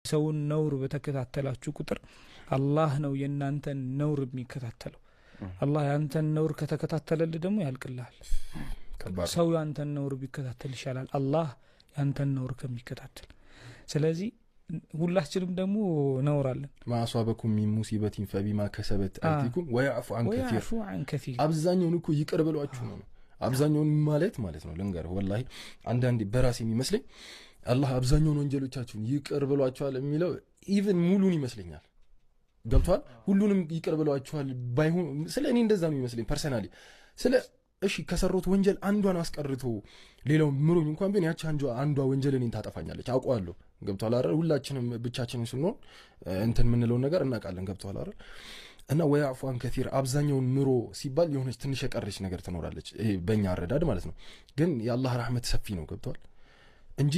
ሰውን ነውር በተከታተላችሁ ቁጥር አላህ ነው የናንተን ነውር የሚከታተለው። አላህ ያንተን ነውር ከተከታተለልህ ደግሞ ያልቅልሃል። ሰው ያንተን ነውር ቢከታተል ይሻላል አላህ ያንተን ነውር ከሚከታተል። ስለዚህ ሁላችንም ደግሞ ነውራለን። ማአሷበኩም ሚን ሙሲበቲን ፈቢማ ከሰበት አይቲኩም ወያዕፉ አን ከሲር። አብዛኛውን እኮ ይቅር ብሏችሁ ነው። አብዛኛውን ማለት ነው ልንገርህ፣ ወላሂ አንዳንዴ በራሴ የሚመስለኝ አላህ አብዛኛውን ወንጀሎቻችሁን ይቅር ብሏችኋል የሚለው ኢቭን ሙሉን ይመስለኛል። ገብቷል? ሁሉንም ይቅር ብሏችኋል ባይሆን ስለ እኔ እንደዛ ነው ይመስለኝ ፐርሰናሊ። ስለ እሺ ከሰሩት ወንጀል አንዷን አስቀርቶ ሌላው ምሮኝ እንኳን ቢሆን ያቺ አንዷ ወንጀል እኔን ታጠፋኛለች አውቀዋለሁ። ገብቷል አይደል? ሁላችንም ብቻችንን ስንሆን እንትን የምንለው ነገር እናውቃለን። ገብቷል አይደል? እና ወያዕፉ አን ከሲር አብዛኛውን ምሮ ሲባል የሆነች ትንሽ የቀረች ነገር ትኖራለች፣ ይሄ በእኛ አረዳድ ማለት ነው። ግን የአላህ ረህመት ሰፊ ነው። ገብቷል እንጂ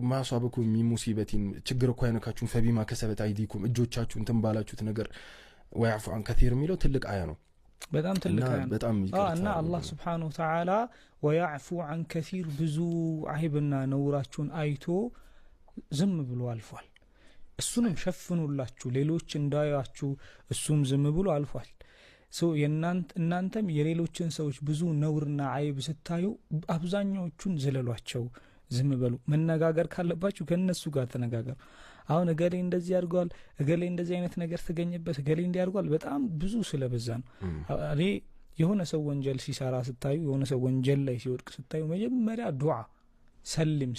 ማሷበኩም ሚን ሙሲበቲን ችግር እኮ አይነካችሁም ፈቢማ ከሰበት አይዲኩም እጆቻችሁ እንትን ባላችሁት ነገር ወያዕፉ አን ከሲር የሚለው ትልቅ አያ ነው። በጣም ትልቅ አያ ነው። እና አላህ Subhanahu Wa Ta'ala ወያዕፉ አን ከሲር ብዙ አይብና ነውራችሁን አይቶ ዝም ብሎ አልፏል። እሱንም ሸፍኑላችሁ ሌሎች እንዳያችሁ እሱም ዝም ብሎ አልፏል። እናንተም የሌሎችን ሰዎች ብዙ ነውርና አይብ ስታዩ አብዛኛዎቹን ዝለሏቸው፣ ዝም በሉ። መነጋገር ካለባችሁ ከነሱ ጋር ተነጋገሩ። አሁን እገሌ እንደዚህ ያርጓል፣ እገሌ እንደዚህ አይነት ነገር ተገኘበት፣ እገሌ እንዲያርጓል በጣም ብዙ ስለበዛ ነው። እኔ የሆነ ሰው ወንጀል ሲሰራ ስታዩ፣ የሆነ ሰው ወንጀል ላይ ሲወድቅ ስታዩ መጀመሪያ ዱዓ ሰልም